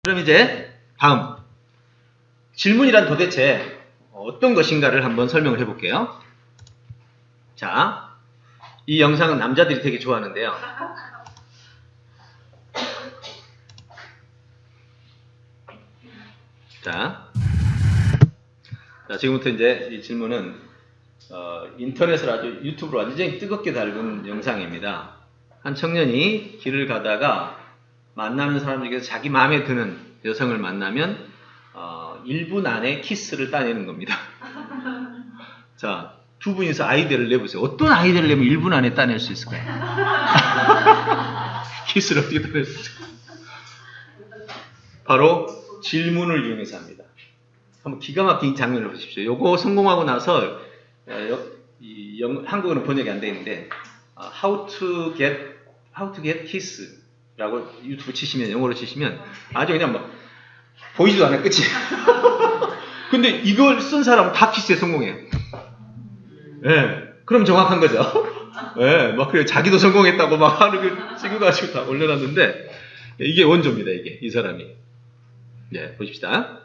그럼 이제 다음 질문이란 도대체 어떤 것인가를 한번 설명을 해볼게요. 자, 이 영상은 남자들이 되게 좋아하는데요. 자, 지금부터 이제 이 질문은 인터넷을 아주 유튜브로 완전히 뜨겁게 달군 영상입니다. 한 청년이 길을 가다가 만나는 사람 중에서 자기 마음에 드는 여성을 만나면 1분 안에 키스를 따내는 겁니다. 자, 두 분이서 아이디어를 내보세요. 어떤 아이디어를 내면 1분 안에 따낼 수 있을까요? 키스를 어떻게 따낼 수 있을까요? 바로 질문을 이용해서 합니다. 한번 기가 막힌 장면을 보십시오. 요거 성공하고 나서 한국어는 번역이 안 되어 있는데 How to get kiss 라고 유튜브 치시면, 영어로 치시면 아주 그냥 뭐 보이지도 않아요. 끝이. 근데 이걸 쓴 사람은 다 키스에 성공해요. 예, 그럼 정확한 거죠. 예, 막 그래 자기도 성공했다고 막 하는 걸 찍어가지고 다 올려놨는데 이게 원조입니다. 이 사람이. 예, 보십시다.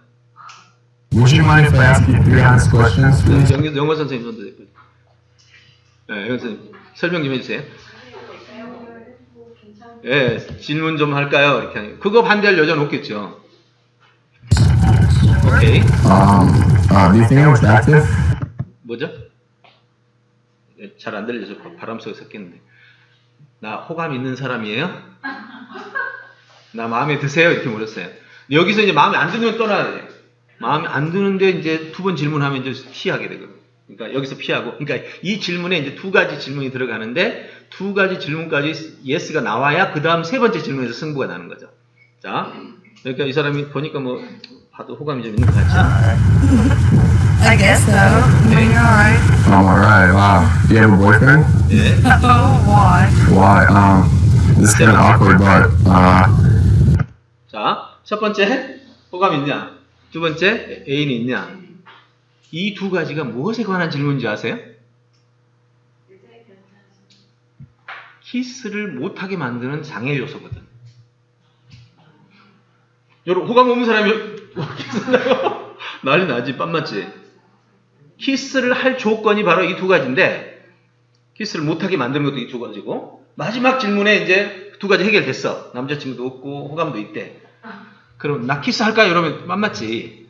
Would you mind if I ask you 3 honest questions, please? 영어 선생님 손 드세요. 예, 영어 선생님 설명 좀 해주세요. 예, 질문 좀 할까요? 이렇게 하니 그거 반대할 여자는 없겠죠. 오케이. Do you think I'm attractive? 뭐죠? 예, 잘 안 들려서 바람 속에 섞이는데. 나 호감 있는 사람이에요? 나 마음에 드세요? 이렇게 물었어요. 여기서 이제 마음에 안 드는 건 떠나야 돼요. 마음에 안 드는데 이제 두 번 질문하면 이제 피하게 되거든요. 그러니까 여기서 피하고, 그러니까 이 질문에 이제 2가지 질문이 들어가는데 2가지 질문까지 예스가 나와야 그 다음 3번째 질문에서 승부가 나는 거죠. 자, 그러니까 이 사람이 보니까 뭐 봐도 호감이 좀 있는 것 같죠? I guess so. Doing alright. I'm alright. Wow. Do you have a boyfriend? 예. Oh, why? Why? This is kind of awkward, but 자, 첫 번째 호감 있냐? 두 번째 애인이 있냐? 이 2가지가 무엇에 관한 질문인지 아세요? 키스를 못하게 만드는 장애 요소거든. 여러분 호감 없는 사람이 키스한다고 난리 나지. 빤 맞지. 키스를 할 조건이 바로 이 2가지인데 키스를 못하게 만드는 것도 이 2가지고 마지막 질문에 이제 2가지 해결됐어. 남자친구도 없고 호감도 있대. 그럼 나 키스할까요? 이러면 빤 맞지.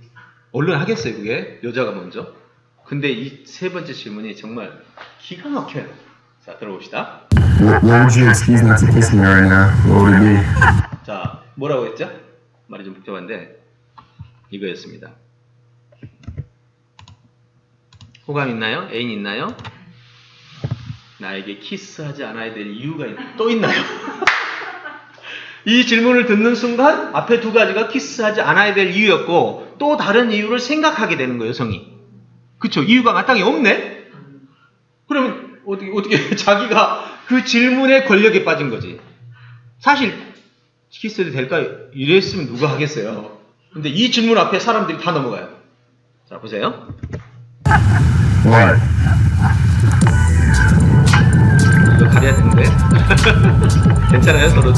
얼른 하겠어요, 그게. 여자가 먼저. 근데 이 3번째 질문이 정말 기가 막혀요. 자, 들어봅시다. what would you excuse not to kiss me right now? What would it be? 자, 뭐라고 했죠? 말이 좀 복잡한데 이거였습니다. 호감 있나요? 애인 있나요? 나에게 키스하지 않아야 될 이유가 또 있나요? 이 질문을 듣는 순간 앞에 2가지가 키스하지 않아야 될 이유였고 또 다른 이유를 생각하게 되는 거예요, 여성이. 그쵸? 이유가 마땅히 없네? 그러면 어떻게 자기가 그 질문의 권력에 빠진 거지. 사실 키스해도 될까요? 이랬으면 누가 하겠어요. 근데 이 질문 앞에 사람들이 다 넘어가요. 자, 보세요. What? 이거 가려야 되는데. 괜찮아요? 서로.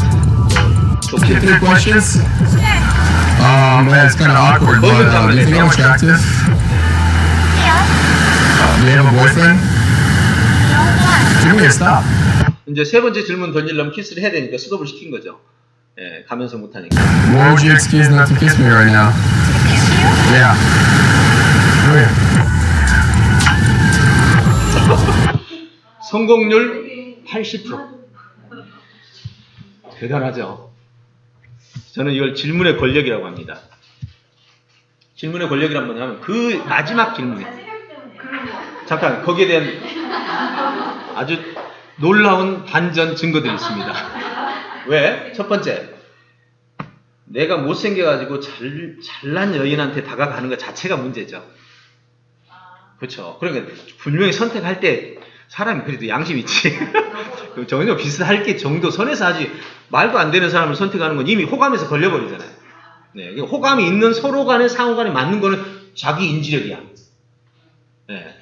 3 questions? Man, it's kind of awkward, but do you think I'm attractive? Do you have a boyfriend? Give me a stop. 이제 3번째 질문 던지려면 키스를 해야 되니까 스톱을 시킨 거죠. 예, 가면서 못하니까. What would you excuse not to kiss me right now? Kiss you? Yeah. Come here. 성공률 80%. 대단하죠. 저는 이걸 질문의 권력이라고 합니다. 질문의 권력이란 뭐냐면 그 마지막 질문이에요. 잠깐 거기에 대한 아주 놀라운 반전 증거들이 있습니다. 왜? 첫 번째, 내가 못생겨가지고 잘난 여인한테 다가가는 것 자체가 문제죠. 그렇죠. 그러니까 분명히 선택할 때 사람이 그래도 양심 있지. 전혀 비슷할 게 정도 선에서 하지 말도 안 되는 사람을 선택하는 건 이미 호감에서 걸려버리잖아요. 네, 호감이 있는 서로 간에 상호 간에 맞는 거는 자기 인지력이야. 네,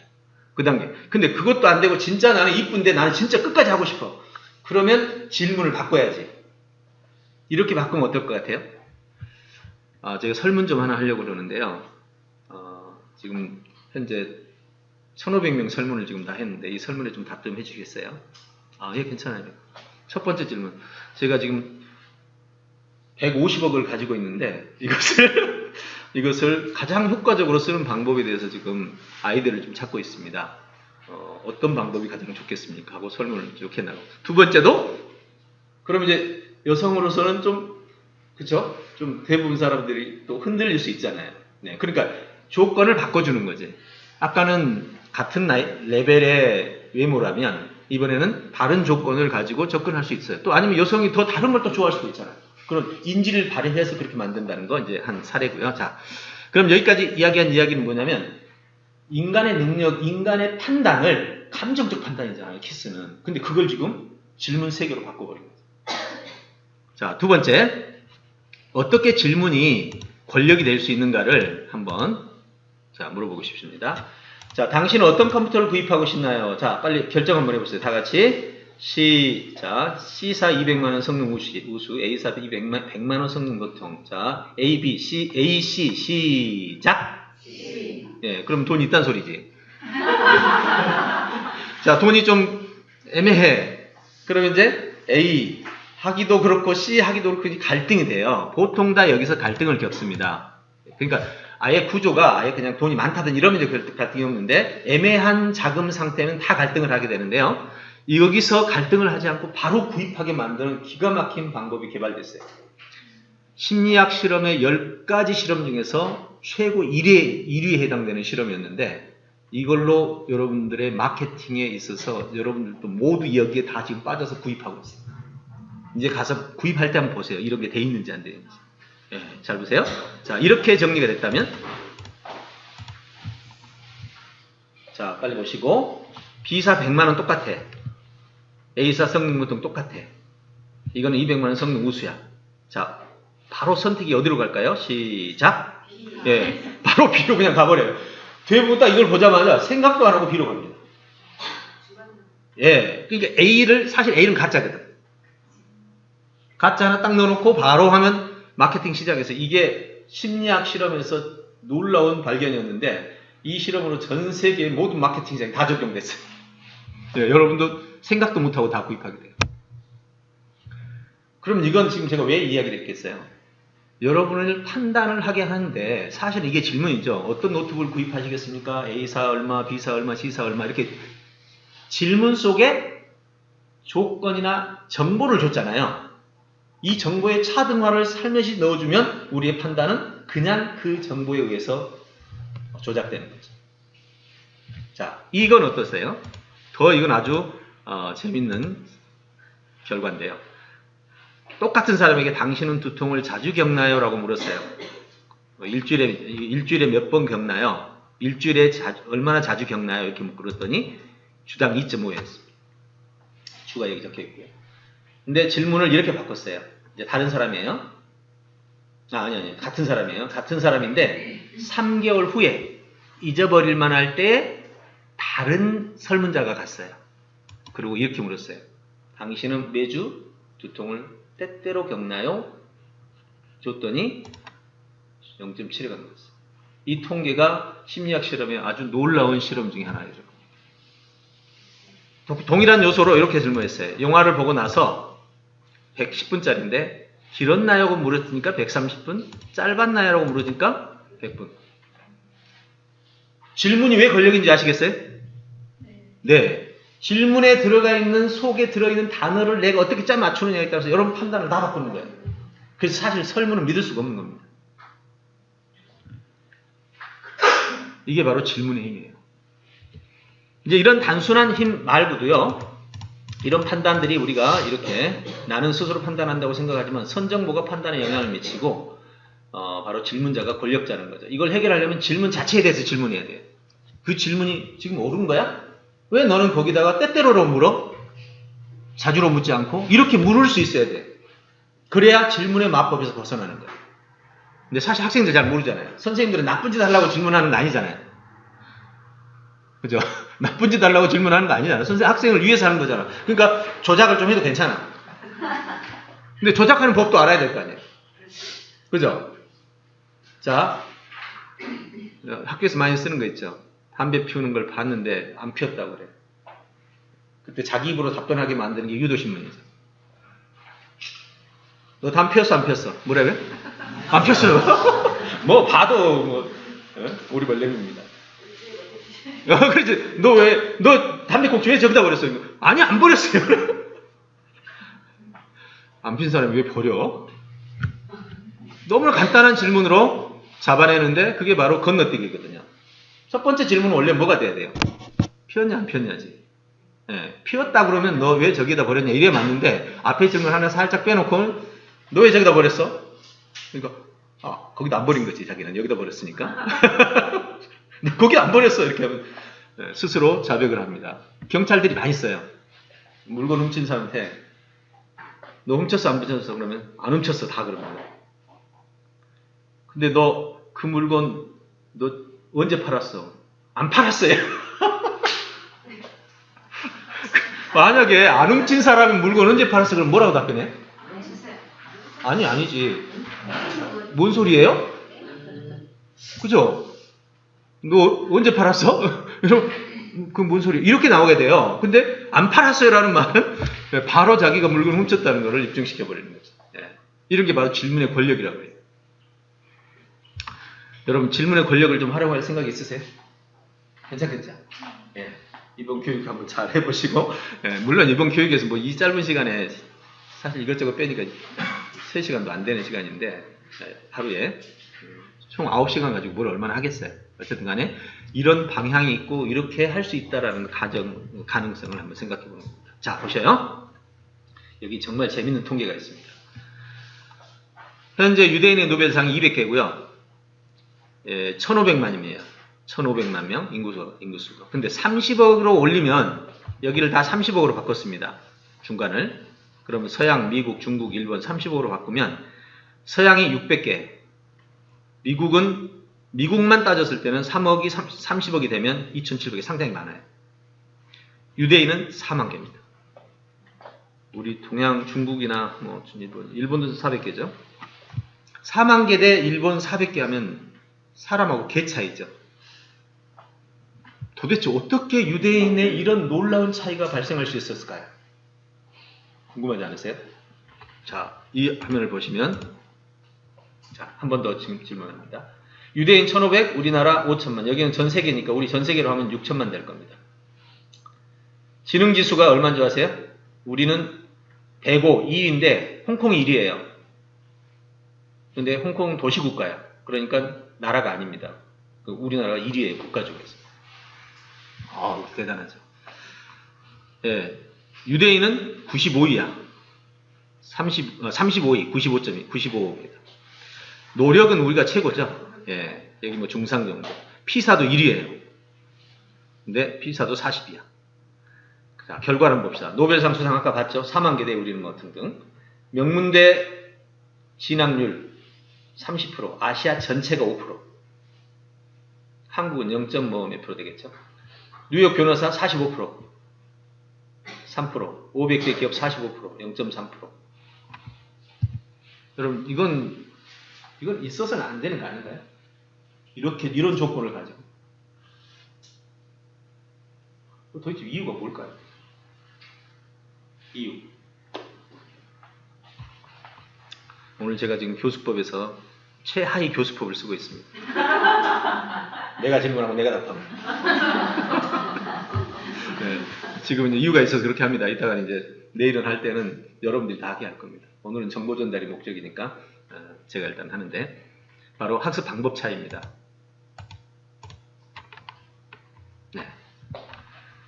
그 단계. 근데 그것도 안 되고 진짜 나는 이쁜데 나는 진짜 끝까지 하고 싶어. 그러면 질문을 바꿔야지. 이렇게 바꾸면 어떨 것 같아요? 제가 설문 좀 하나 하려고 그러는데요. 지금 현재 1,500명 설문을 지금 다 했는데 이 설문에 좀 답 좀 해주시겠어요? 예, 괜찮아요. 첫 번째 질문. 제가 지금 150억을 가지고 있는데 이것을 가장 효과적으로 쓰는 방법에 대해서 지금 아이디어를 좀 찾고 있습니다. 어떤 방법이 가장 좋겠습니까? 하고 설문을 쭉 해나가고. 두 번째도 그럼 이제 여성으로서는 그쵸? 좀 대부분 사람들이 또 흔들릴 수 있잖아요. 네, 그러니까 조건을 바꿔주는 거지. 아까는 같은 레벨의 외모라면 이번에는 다른 조건을 가지고 접근할 수 있어요. 또 아니면 여성이 더 다른 걸 또 좋아할 수도 있잖아요. 그런 인지를 발휘해서 그렇게 만든다는 거 이제 한 사례고요. 자, 그럼 여기까지 이야기한 이야기는 뭐냐면 인간의 능력, 인간의 판단을 감정적 판단이잖아요. 키스는. 근데 그걸 지금 질문 3개로 바꿔버린 거죠. 자, 두 번째. 어떻게 질문이 권력이 될 수 있는가를 한번 물어보고 싶습니다. 자, 당신은 어떤 컴퓨터를 구입하고 싶나요? 자, 빨리 결정 한번 해보세요. 다 같이. 시작. C사 200만원 성능 우수, A사 100만원 성능 보통. 자, A, B, C, A, C, 시작. 예, 그럼 돈 있단 소리지. 자, 돈이 좀 애매해. 그러면 이제 A 하기도 그렇고 C 하기도 그렇고 갈등이 돼요. 보통 다 여기서 갈등을 겪습니다. 그러니까 아예 구조가 아예 그냥 돈이 많다든 이러면 이제 갈등이 없는데 애매한 자금 상태는 다 갈등을 하게 되는데요. 여기서 갈등을 하지 않고 바로 구입하게 만드는 기가 막힌 방법이 개발됐어요. 심리학 실험의 10가지 실험 중에서 최고 1위에 해당되는 실험이었는데 이걸로 여러분들의 마케팅에 있어서 여러분들도 모두 여기에 다 지금 빠져서 구입하고 있어요. 이제 가서 구입할 때 한번 보세요. 이런 게 돼 있는지 안 돼 있는지. 예, 잘 보세요. 자, 이렇게 정리가 됐다면 자, 빨리 보시고 B사 100만원 똑같아. A사 성능 보통 똑같아. 이거는 200만원 성능 우수야. 자, 바로 선택이 어디로 갈까요? 시작. 예, 바로 B로 그냥 가버려요. 대부분 딱 이걸 보자마자 생각도 안 하고 B로 갑니다. 예, 그러니까 사실 A는 가짜거든. 가짜 하나 딱 넣어놓고 바로 하면 마케팅 시작해서 이게 심리학 실험에서 놀라운 발견이었는데 이 실험으로 전 세계의 모든 마케팅 시장이 다 적용됐어요. 예, 여러분도 생각도 못하고 다 구입하게 돼요. 그럼 이건 지금 제가 왜 이야기를 했겠어요? 여러분을 판단을 하게 하는데 사실 이게 질문이죠. 어떤 노트북을 구입하시겠습니까? A사 얼마, B사 얼마, C사 얼마 이렇게 질문 속에 조건이나 정보를 줬잖아요. 이 정보의 차등화를 살며시 넣어주면 우리의 판단은 그냥 그 정보에 의해서 조작되는 거죠. 자, 이건 어떠세요? 이건 아주 재밌는 결과인데요. 똑같은 사람에게 당신은 두통을 자주 겪나요? 라고 물었어요. 일주일에 몇 번 겪나요? 일주일에 얼마나 자주 겪나요? 이렇게 물었더니 주당 2.5였습니다. 주가 여기 적혀 있고요. 근데 질문을 이렇게 바꿨어요. 이제 다른 사람이에요. 아니. 같은 사람이에요. 같은 사람인데 3개월 후에 잊어버릴만 할 때 다른 설문자가 갔어요. 그리고 이렇게 물었어요. 당신은 매주 두통을 때때로 겪나요? 줬더니 0.7이 간 거였어요. 이 통계가 심리학 실험의 아주 놀라운 실험 중에 하나죠. 동일한 요소로 이렇게 질문했어요. 영화를 보고 나서 110분짜리인데 길었나요? 라고 물었으니까 130분, 짧았나요? 라고 물으니까 100분. 질문이 왜 권력인지 아시겠어요? 네. 질문에 들어가 있는 속에 들어있는 단어를 내가 어떻게 짜 맞추느냐에 따라서 여러분 판단을 다 바꾸는 거예요. 그래서 사실 설문은 믿을 수가 없는 겁니다. 이게 바로 질문의 힘이에요. 이제 이런 단순한 힘 말고도요. 이런 판단들이 우리가 이렇게 나는 스스로 판단한다고 생각하지만 선정보가 판단에 영향을 미치고 바로 질문자가 권력자는 거죠. 이걸 해결하려면 질문 자체에 대해서 질문해야 돼요. 그 질문이 지금 옳은 거야? 왜 너는 거기다가 때때로로 물어? 자주로 묻지 않고? 이렇게 물을 수 있어야 돼. 그래야 질문의 마법에서 벗어나는 거예요. 근데 사실 학생들 잘 모르잖아요. 선생님들은 나쁜 짓 하려고 질문하는 거 아니잖아요. 그죠? 나쁜 짓 하려고 질문하는 거 아니잖아요. 학생을 위해서 하는 거잖아. 그러니까 조작을 좀 해도 괜찮아. 근데 조작하는 법도 알아야 될 거 아니에요. 그죠? 자, 학교에서 많이 쓰는 거 있죠. 담배 피우는 걸 봤는데 안 피웠다고 그래. 그때 자기 입으로 답변하게 만드는 게 유도신문이죠. 너 담배 피웠어, 안 피웠어? 뭐라고요? 안 피웠어요. 뭐 봐도 뭐 우리 벌레입니다. 그렇지. 너 담배 꼭지 왜 저기다 버렸어? 아니, 안 버렸어요. 안 핀 사람이 왜 버려? 너무나 간단한 질문으로 잡아내는데 그게 바로 건너뛰기거든요. 첫 번째 질문은 원래 뭐가 돼야 돼요? 피웠냐 안 피웠냐지. 예, 피웠다 그러면 너 왜 저기다 버렸냐 이래 맞는데 앞에 질문 하나 살짝 빼놓고 너 왜 저기다 버렸어? 그러니까 거기다 안 버린 거지. 자기는 여기다 버렸으니까. 거기 안 버렸어 이렇게 하면 스스로 자백을 합니다. 경찰들이 많이 써요. 물건 훔친 사람한테 너 훔쳤어 안 훔쳤어? 그러면 안 훔쳤어 다 그럽니다. 근데 너 그 물건 너 언제 팔았어? 안 팔았어요. 만약에 안 훔친 사람이 물건 언제 팔았어? 그럼 뭐라고 답변해? 아니지. 뭔 소리예요? 그죠? 너 언제 팔았어? 그 뭔 소리? 이렇게 나오게 돼요. 근데 안 팔았어요라는 말은 바로 자기가 물건을 훔쳤다는 것을 입증시켜 버리는 거죠. 예. 이런 게 바로 질문의 권력이라고 해요. 여러분 질문의 권력을 좀 활용할 생각이 있으세요? 괜찮겠죠? 예. 이번 교육 한번 잘 해보시고 물론 이번 교육에서 뭐 이 짧은 시간에 사실 이것저것 빼니까 3시간도 안 되는 시간인데 하루에 총 9시간 가지고 뭘 얼마나 하겠어요. 어쨌든 간에 이런 방향이 있고 이렇게 할 수 있다라는 가능성을 한번 생각해 보는 겁니다. 자, 보셔요. 여기 정말 재밌는 통계가 있습니다. 현재 유대인의 노벨상이 200개고요. 1,500만이에요. 1,500만 명 인구수가. 근데 30억으로 올리면 여기를 다 30억으로 바꿨습니다. 중간을. 그러면 서양, 미국, 중국, 일본 30억으로 바꾸면 서양이 600개, 미국만 따졌을 때는 3억이 30억이 되면 2,700이 상당히 많아요. 유대인은 4만 개입니다. 우리 동양, 중국이나 뭐 일본도 400개죠. 4만 개 대 일본 400개 하면 사람하고 개 차이죠. 도대체 어떻게 유대인의 이런 놀라운 차이가 발생할 수 있었을까요? 궁금하지 않으세요? 자, 이 화면을 보시면 자, 한 번 더 지금 질문합니다. 유대인 1,500, 우리나라 5천만. 여기는 전 세계니까 우리 전 세계로 하면 6천만 될 겁니다. 지능지수가 얼마인 줄 아세요? 우리는 105, 2위인데 홍콩이 1위예요. 근데 홍콩은 도시국가야. 그러니까 나라가 아닙니다. 우리나라가 1위예요. 국가 중에서. 대단하죠. 예, 유대인은 95위야. 35위, 95점이, 95입니다. 노력은 우리가 최고죠. 예, 여기 뭐 중상 정도. 피사도 1위예요. 근데 피사도 40이야. 자, 결과를 봅시다. 노벨상 수상 아까 봤죠? 4만 개 대 우리는 뭐 등등. 명문대 진학률 30%, 아시아 전체가 5%. 한국은 0.뭐 몇 프로 되겠죠? 뉴욕 변호사 45%, 3%, 500개 기업 45%, 0.3%. 여러분, 이건 있어서는 안 되는 거 아닌가요? 이런 조건을 가지고. 도대체 이유가 뭘까요? 이유. 오늘 제가 지금 교수법에서 최하위 교수법을 쓰고 있습니다. 내가 질문하고 내가 답합니다. 네, 지금은 이유가 있어서 그렇게 합니다. 이따가 이제 내일은 할 때는 여러분들이 다 하게 할 겁니다. 오늘은 정보 전달이 목적이니까 제가 일단 하는데 바로 학습 방법 차이입니다. 네.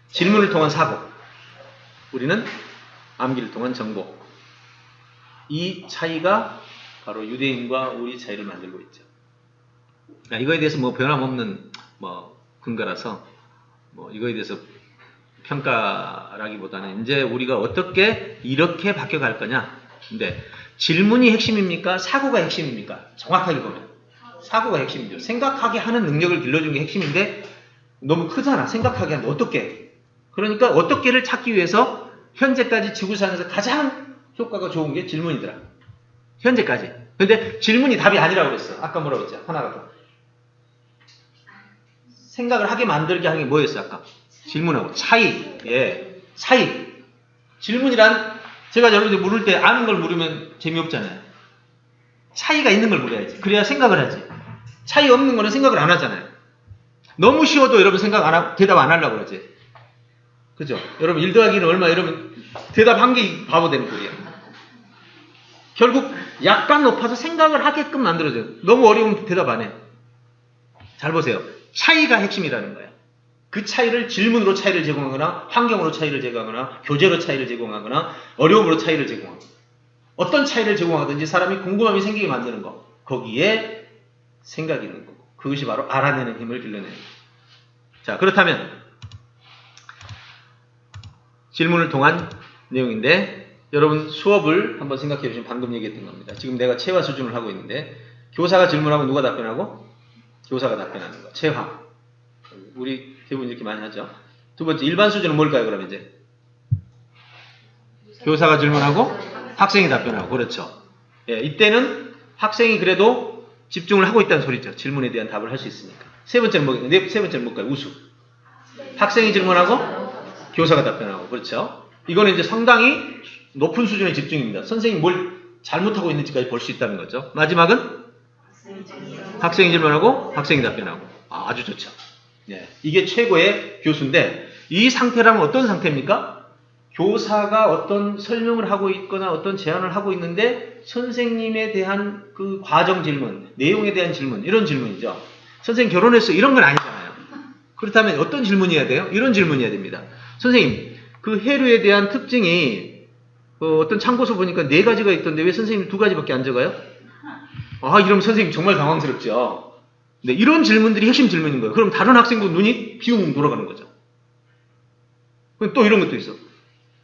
질문을 통한 사고, 우리는 암기를 통한 정보. 이 차이가 바로 유대인과 우리 차이를 만들고 있죠. 이거에 대해서 뭐 변함없는 뭐 근거라서 뭐 이거에 대해서 평가라기보다는 이제 우리가 어떻게 이렇게 바뀌어갈 거냐. 근데 질문이 핵심입니까? 사고가 핵심입니까? 정확하게 보면 사고가 핵심이죠. 생각하게 하는 능력을 길러준 게 핵심인데 너무 크잖아. 생각하게 하면 어떻게? 그러니까 어떻게를 찾기 위해서 현재까지 지구상에서 가장 효과가 좋은 게 질문이더라. 현재까지. 근데 질문이 답이 아니라고 그랬어. 아까 뭐라고 했죠? 하나가 더. 생각을 하게 만들게 하는 게 뭐였어요? 아까 질문하고 차이. 예, 차이. 질문이란 제가 여러분들 물을 때 아는 걸 물으면 재미없잖아요. 차이가 있는 걸 물어야지. 그래야 생각을 하지. 차이 없는 거는 생각을 안 하잖아요. 너무 쉬워도 여러분 대답 안 하려고 그러지. 그죠? 여러분 1 더하기는 얼마 이러면 대답 한 개 바보 되는 거예요. 결국 약간 높아서 생각을 하게끔 만들어줘요. 너무 어려우면 대답 안 해. 잘 보세요. 차이가 핵심이라는 거예요. 그 차이를 질문으로 차이를 제공하거나 환경으로 차이를 제공하거나 교재로 차이를 제공하거나 어려움으로 차이를 제공하거나 어떤 차이를 제공하든지 사람이 궁금함이 생기게 만드는 거. 거기에 생각이 있는 거고. 그것이 바로 알아내는 힘을 길러내는 거예요. 자, 그렇다면 질문을 통한 내용인데 여러분 수업을 한번 생각해 보시면 방금 얘기했던 겁니다. 지금 내가 체화 수준을 하고 있는데 교사가 질문하고 누가 답변하고? 교사가 답변하는 거. 체화. 우리 대부분 이렇게 많이 하죠. 두 번째 일반 수준은 뭘까요? 그럼 이제 교사가 질문하고 학생이 답변하고. 그렇죠. 예, 이때는 학생이 그래도 집중을 하고 있다는 소리죠. 질문에 대한 답을 할 수 있으니까. 세 번째는 세 번째는 뭘까요? 우수. 학생이 질문하고 교사가 답변하고. 그렇죠. 이거는 이제 상당히 높은 수준의 집중입니다. 선생님이 뭘 잘못하고 있는지까지 볼 수 있다는 거죠. 마지막은 학생이 질문하고 학생이 답변하고. 아주 좋죠. 네, 이게 최고의 교수인데 이 상태라면 어떤 상태입니까? 교사가 어떤 설명을 하고 있거나 어떤 제안을 하고 있는데 선생님에 대한 그 과정 질문, 내용에 대한 질문, 이런 질문이죠. 선생님 결혼했어, 이런 건 아니잖아요. 그렇다면 어떤 질문이어야 돼요? 이런 질문이어야 됩니다. 선생님, 그 해류에 대한 특징이 어떤 참고서 보니까 4가지가 있던데 왜 선생님 2가지밖에 안 적어요? 이러면 선생님 정말 당황스럽죠. 네, 이런 질문들이 핵심 질문인 거예요. 그럼 다른 학생도 눈이 비웅 돌아가는 거죠. 그럼 또 이런 것도 있어.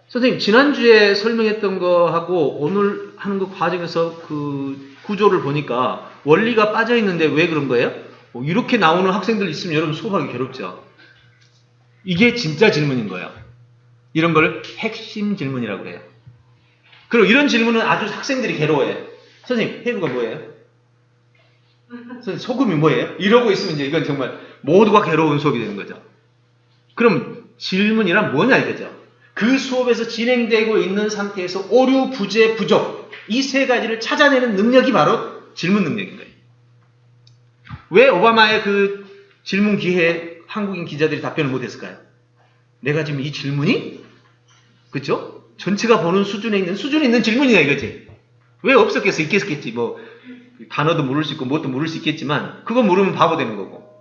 선생님, 지난주에 설명했던 거하고 오늘 하는 거 과정에서 그 구조를 보니까 원리가 빠져 있는데 왜 그런 거예요? 이렇게 나오는 학생들 있으면 여러분 수업하기 괴롭죠. 이게 진짜 질문인 거예요. 이런 걸 핵심 질문이라고 해요. 그리고 이런 질문은 아주 학생들이 괴로워해요. 선생님, 해부가 뭐예요? 선생님, 소금이 뭐예요? 이러고 있으면 이제 이건 정말 모두가 괴로운 수업이 되는 거죠. 그럼 질문이란 뭐냐 이거죠. 그 수업에서 진행되고 있는 상태에서 오류, 부재, 부족 이 3가지를 찾아내는 능력이 바로 질문 능력인 거예요. 왜 오바마의 그 질문 기회에 한국인 기자들이 답변을 못했을까요? 내가 지금 이 질문이 그쵸? 전체가 보는 수준에 있는 질문이냐 이거지. 왜 없었겠어? 있겠겠지. 뭐 단어도 물을 수 있고 뭣도 물을 수 있겠지만 그거 물으면 바보 되는 거고.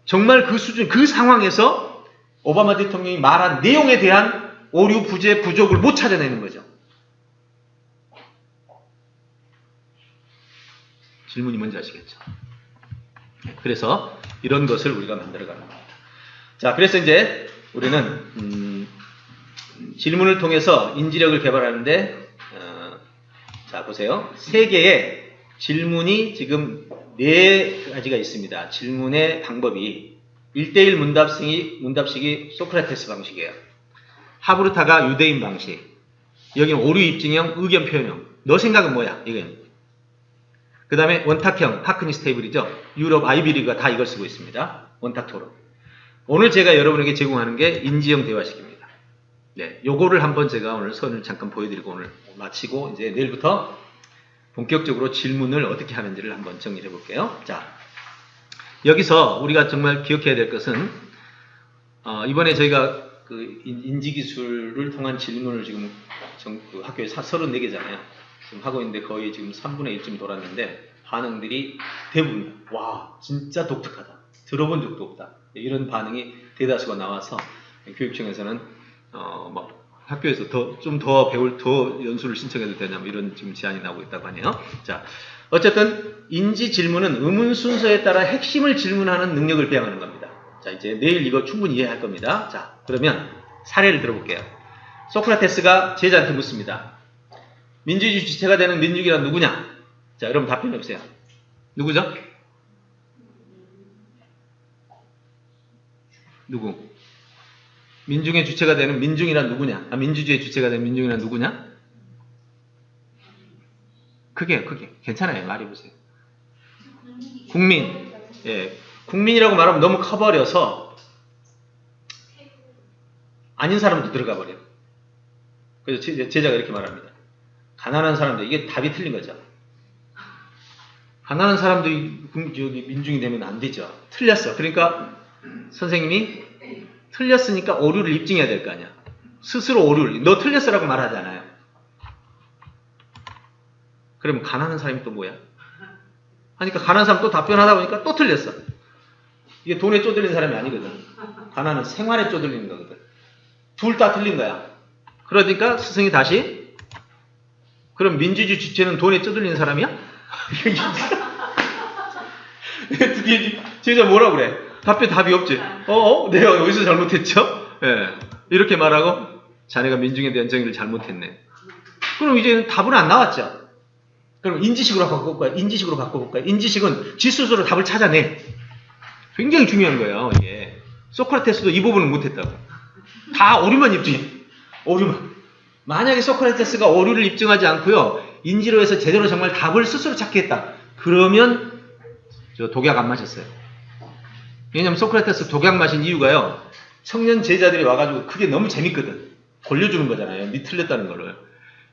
정말 그 수준, 그 상황에서 오바마 대통령이 말한 내용에 대한 오류, 부재, 부족을 못 찾아내는 거죠. 질문이 뭔지 아시겠죠? 그래서 이런 것을 우리가 만들어가는 겁니다. 자, 그래서 이제 우리는 질문을 통해서 인지력을 개발하는데 자, 보세요. 세계에 질문이 지금 4가지가 있습니다. 질문의 방법이 1대1 문답식이 소크라테스 방식이에요. 하브르타가 유대인 방식. 여기는 오류 입증형, 의견 표현형. 너 생각은 뭐야? 이건. 그 다음에 원탁형, 하크니스 테이블이죠. 유럽 아이비리그가 다 이걸 쓰고 있습니다. 원탁 토론. 오늘 제가 여러분에게 제공하는 게 인지형 대화식입니다. 네, 요거를 한번 제가 오늘 선을 잠깐 보여드리고 오늘 마치고 이제 내일부터 본격적으로 질문을 어떻게 하는지를 한번 정리해 볼게요. 자, 여기서 우리가 정말 기억해야 될 것은 이번에 저희가 그 인지기술을 통한 질문을 지금 그 학교에 34개잖아요. 지금 하고 있는데 거의 지금 3분의 1쯤 돌았는데 반응들이 대부분 와 진짜 독특하다. 들어본 적도 없다. 이런 반응이 대다수가 나와서 교육청에서는 막 학교에서 좀 더 배울 더 연수를 신청해도 되냐 뭐 이런 지금 제안이 나오고 있다고 하네요. 자, 어쨌든 인지 질문은 의문 순서에 따라 핵심을 질문하는 능력을 배양하는 겁니다. 자, 이제 내일 이거 충분히 이해할 겁니다. 자, 그러면 사례를 들어볼게요. 소크라테스가 제자한테 묻습니다. 민주주의 주체가 되는 민중이란 누구냐? 자, 여러분 답변해 보세요. 누구죠? 누구? 민중의 주체가 되는 민중이란 누구냐? 민주주의의 주체가 되는 민중이란 누구냐? 그게 괜찮아요. 말해보세요. 국민. 예. 국민이라고 말하면 너무 커버려서 아닌 사람도 들어가 버려요. 그래서 제자가 이렇게 말합니다. 가난한 사람들, 이게 답이 틀린 거죠. 가난한 사람들이 저기 민중이 되면 안 되죠. 틀렸어. 그러니까 선생님이 틀렸으니까 오류를 입증해야 될 거 아니야. 스스로 오류를. 너 틀렸어라고 말하잖아요. 그러면 가난한 사람이 또 뭐야? 하니까 가난한 사람 또 답변하다 보니까 또 틀렸어. 이게 돈에 쪼들린 사람이 아니거든. 가난은 생활에 쪼들리는 거거든. 둘 다 틀린 거야. 그러니까 스승이 다시 그럼 민주주의 주체는 돈에 쪼들리는 사람이야? 제자 뭐라 그래? 답이 없지. 내가 여기서 잘못했죠? 예. 이렇게 말하고 자네가 민중에 대한 정의를 잘못했네. 그럼 이제는 답은 안 나왔죠. 그럼 인지식으로 바꿔볼까요? 인지식으로 바꿔볼까요? 인지식은 지 스스로 답을 찾아내. 굉장히 중요한 거예요. 이게 소크라테스도 이 부분을 못했다고. 다 오류만 입증해. 오류만. 만약에 소크라테스가 오류를 입증하지 않고요, 인지로 해서 제대로 정말 답을 스스로 찾게 했다. 그러면 저 독약 안 마셨어요. 왜냐면 소크라테스 독약 마신 이유가요, 청년 제자들이 와가지고 그게 너무 재밌거든. 돌려주는 거잖아요. 니 틀렸다는 거를.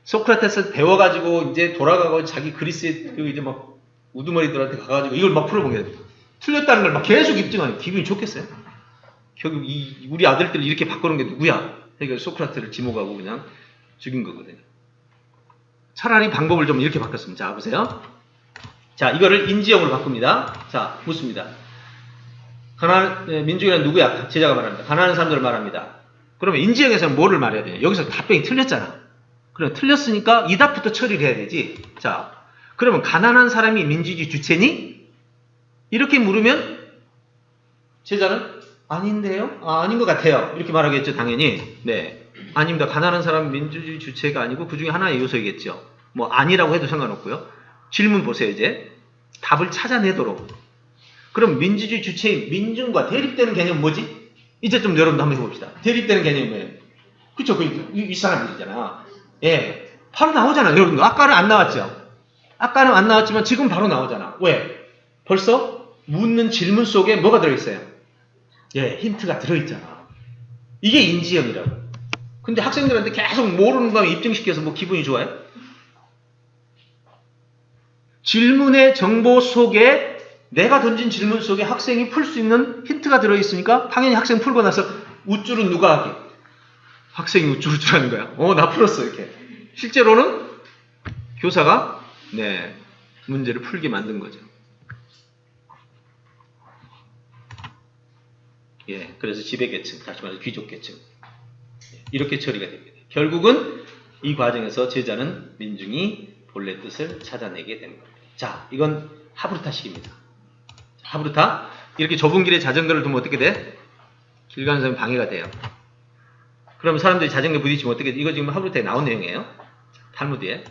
소크라테스 배워가지고 이제 돌아가고 자기 그리스에 그 이제 막 우두머리들한테 가가지고 이걸 막 풀어본 게 틀렸다는 걸 막 계속 입증하니 기분이 좋겠어요? 결국 우리 아들들을 이렇게 바꾸는 게 누구야? 그러니까 소크라테스를 지목하고 그냥 죽인 거거든요. 차라리 방법을 좀 이렇게 바꿨으면. 자, 보세요. 자, 이거를 인지형으로 바꿉니다. 자, 묻습니다. 민중이란 누구야? 제자가 말합니다. 가난한 사람들을 말합니다. 그러면 인지형에서는 뭐를 말해야 돼요? 여기서 답변이 틀렸잖아. 그럼 틀렸으니까 이 답부터 처리를 해야 되지. 자, 그러면 가난한 사람이 민주주의 주체니? 이렇게 물으면 제자는 아닌데요? 아닌 것 같아요. 이렇게 말하겠죠, 당연히. 네, 아닙니다. 가난한 사람은 민주주의 주체가 아니고 그 중에 하나의 요소이겠죠. 뭐 아니라고 해도 상관없고요. 질문 보세요. 이제 답을 찾아내도록. 그럼 민주주의 주체인 민중과 대립되는 개념은 뭐지? 이제 좀 여러분도 한번 해봅시다. 대립되는 개념이 뭐예요? 그쵸? 이 사람들이잖아. 예, 바로 나오잖아. 여러분들 아까는 안 나왔죠? 아까는 안 나왔지만 지금 바로 나오잖아. 왜? 벌써 묻는 질문 속에 뭐가 들어있어요? 예, 힌트가 들어있잖아. 이게 인지형이라고. 근데 학생들한테 계속 모르는 거 입증시켜서 뭐 기분이 좋아요? 질문의 정보 속에, 내가 던진 질문 속에 학생이 풀 수 있는 힌트가 들어있으니까 당연히 학생 풀고 나서 우쭐은 누가 하게? 학생이 우쭐우쭐 하는 거야. 나 풀었어. 이렇게. 실제로는 교사가 네, 문제를 풀게 만든 거죠. 예, 그래서 지배계층, 다시 말해서 귀족계층, 이렇게 처리가 됩니다. 결국은 이 과정에서 제자는 민중이 본래 뜻을 찾아내게 되는 겁니다. 자, 이건 하브르타식입니다. 하브르타, 이렇게 좁은 길에 자전거를 두면 어떻게 돼? 길 가는 사람이 방해가 돼요. 그럼 사람들이 자전거에 부딪히면 어떻게 돼? 이거 지금 하브르타에 나온 내용이에요. 탈무드에.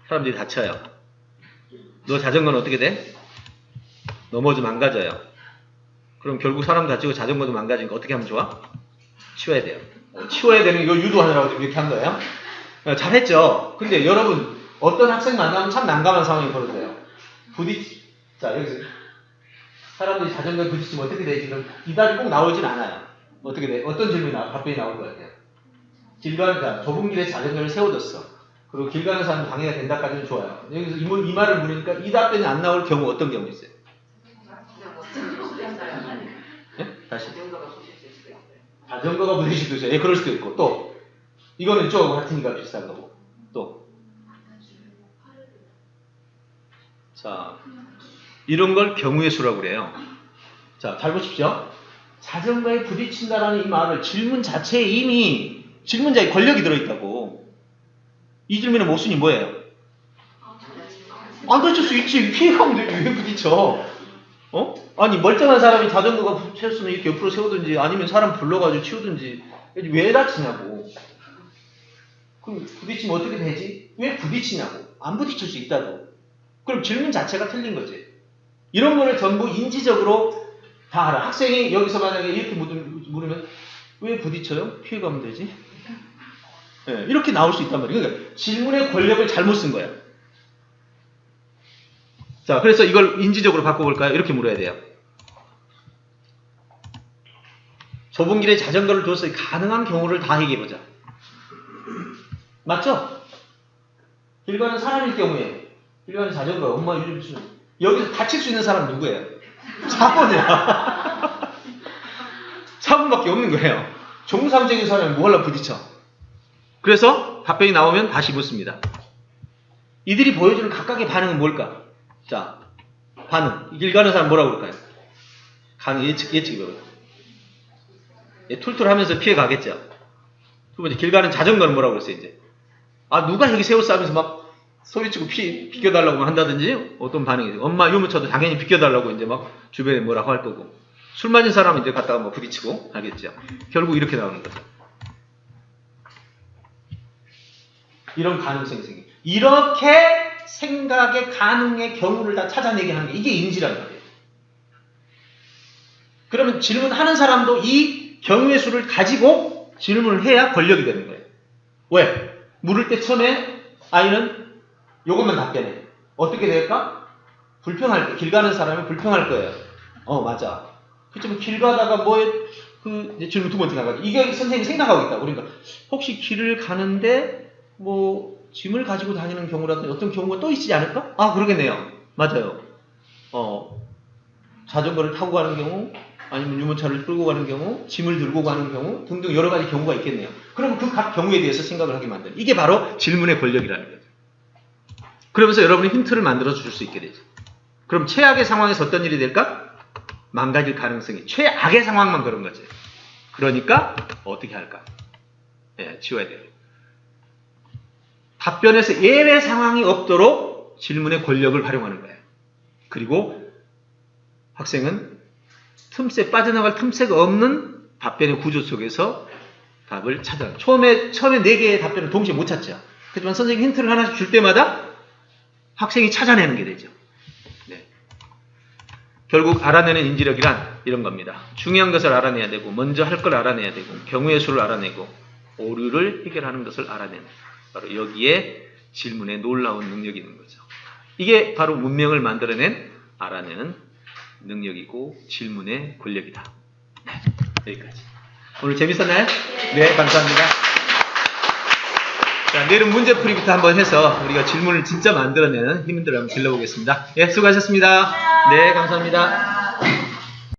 사람들이 다쳐요. 너 자전거는 어떻게 돼? 넘어져 망가져요. 그럼 결국 사람 다치고 자전거도 망가지니까 어떻게 하면 좋아? 치워야 돼요. 치워야 되는 이거 유도하느라고 이렇게 한 거예요. 잘했죠. 근데 여러분 어떤 학생 만나면 참 난감한 상황이 벌어져요. 자, 여기서 사람들이 자전거에 부딪히면 어떻게 되지? 그럼 이 답이 꼭 나오진 않아요. 어떻게 돼? 어떤 질문이 답변이 나올 것 같아요? 좁은 길에 자전거를 세워뒀어. 그리고 길 가는 사람 방해가 된다까지는 좋아요. 여기서 이 말을 물으니까 이 답변이 안 나올 경우 어떤 경우 있어요? 네? 다시. 자전거가 부딪힐 수도 있어요. 예, 그럴 수도 있고. 또 이거는 좀 같으니까 비슷한 거고. 또 자, 이런 걸 경우의 수라고 그래요. 자, 잘 보십시오. 자전거에 부딪힌다라는 이 말을 질문 자체에 이미 질문자의 권력이 들어있다고. 이 질문의 모순이 뭐예요? 안 다칠 수 있지. 피해가 없는데 왜 부딪혀? 아니 멀쩡한 사람이 자전거가 부딪혔으면 이렇게 옆으로 세우든지 아니면 사람 불러가지고 치우든지 왜 다치냐고. 그럼 부딪히면 어떻게 되지? 왜 부딪히냐고. 안 부딪힐 수 있다고. 그럼 질문 자체가 틀린 거지. 이런 거를 전부 인지적으로 다 알아. 학생이 여기서 만약에 이렇게 물으면 왜 부딪혀요? 피해가 없면 되지. 네, 이렇게 나올 수 있단 말이에요. 그러니까 질문의 권력을 잘못 쓴 거야. 자, 그래서 이걸 인지적으로 바꿔볼까요? 이렇게 물어야 돼요. 좁은 길에 자전거를 두어서 가능한 경우를 다 얘기해보자. 맞죠? 길 가는 사람일 경우에, 길 가는 자전거, 엄마 요즘 여기서 다칠 수 있는 사람 누구예요? 4번이야. 4번밖에 없는 거예요. 정상적인 사람이 뭐 하려고 부딪혀? 그래서 답변이 나오면 다시 묻습니다. 이들이 보여주는 각각의 반응은 뭘까? 자, 반응. 길 가는 사람 뭐라고 그럴까요? 예측이 뭐예요? 예, 툴툴하면서 피해 가겠죠. 두 번째, 길 가는 자전거는 뭐라고 그랬어요, 이제? 아, 누가 여기 세워서 하면서 막 소리치고 비켜달라고 한다든지 어떤 반응이죠. 엄마 유모차도 당연히 비켜달라고 이제 막 주변에 뭐라고 할 거고. 술 마신 사람은 이제 갔다가 뭐 부딪히고 하겠죠. 결국 이렇게 나오는 거죠. 이런 가능성이 생겨요. 이렇게 생각의 가능의 경우를 다 찾아내게 하는 게 이게 인지란 말이에요. 그러면 질문하는 사람도 이 경우의 수를 가지고 질문을 해야 권력이 되는 거예요. 왜? 물을 때 처음에 아이는 이것만 답변해. 어떻게 될까? 불평할 때, 길 가는 사람이 불평할 거예요. 맞아. 그렇지만 길 가다가 이제 질문 두 번째 나가죠. 이게 선생님이 생각하고 있다. 그러니까 혹시 길을 가는데 짐을 가지고 다니는 경우라든지 어떤 경우가 또 있지 않을까? 아, 그러겠네요. 맞아요. 자전거를 타고 가는 경우, 아니면 유모차를 끌고 가는 경우, 짐을 들고 가는 경우 등등 여러 가지 경우가 있겠네요. 그러면 그 각 경우에 대해서 생각을 하게 만드는 이게 바로 질문의 권력이라는 거죠. 그러면서 여러분이 힌트를 만들어 줄 수 있게 되죠. 그럼 최악의 상황에서 어떤 일이 될까? 망가질 가능성이 최악의 상황만 그런 거죠. 그러니까 어떻게 할까? 지워야 돼요. 답변에서 예외 상황이 없도록 질문의 권력을 활용하는 거예요. 그리고 학생은 틈새 빠져나갈 틈새가 없는 답변의 구조 속에서 답을 찾아요. 처음에 4개의 답변을 동시에 못 찾죠. 하지만 선생님이 힌트를 하나씩 줄 때마다 학생이 찾아내는 게 되죠. 네. 결국 알아내는 인지력이란 이런 겁니다. 중요한 것을 알아내야 되고, 먼저 할 걸 알아내야 되고, 경우의 수를 알아내고, 오류를 해결하는 것을 알아내는, 바로 여기에 질문의 놀라운 능력이 있는 거죠. 이게 바로 문명을 만들어낸 알아내는 능력이고 질문의 권력이다. 네, 여기까지. 오늘 재밌었나요? 네, 감사합니다. 자, 내일은 문제풀이부터 한번 해서 우리가 질문을 진짜 만들어내는 힘들을 한번 길러보겠습니다. 예, 수고하셨습니다. 네, 감사합니다.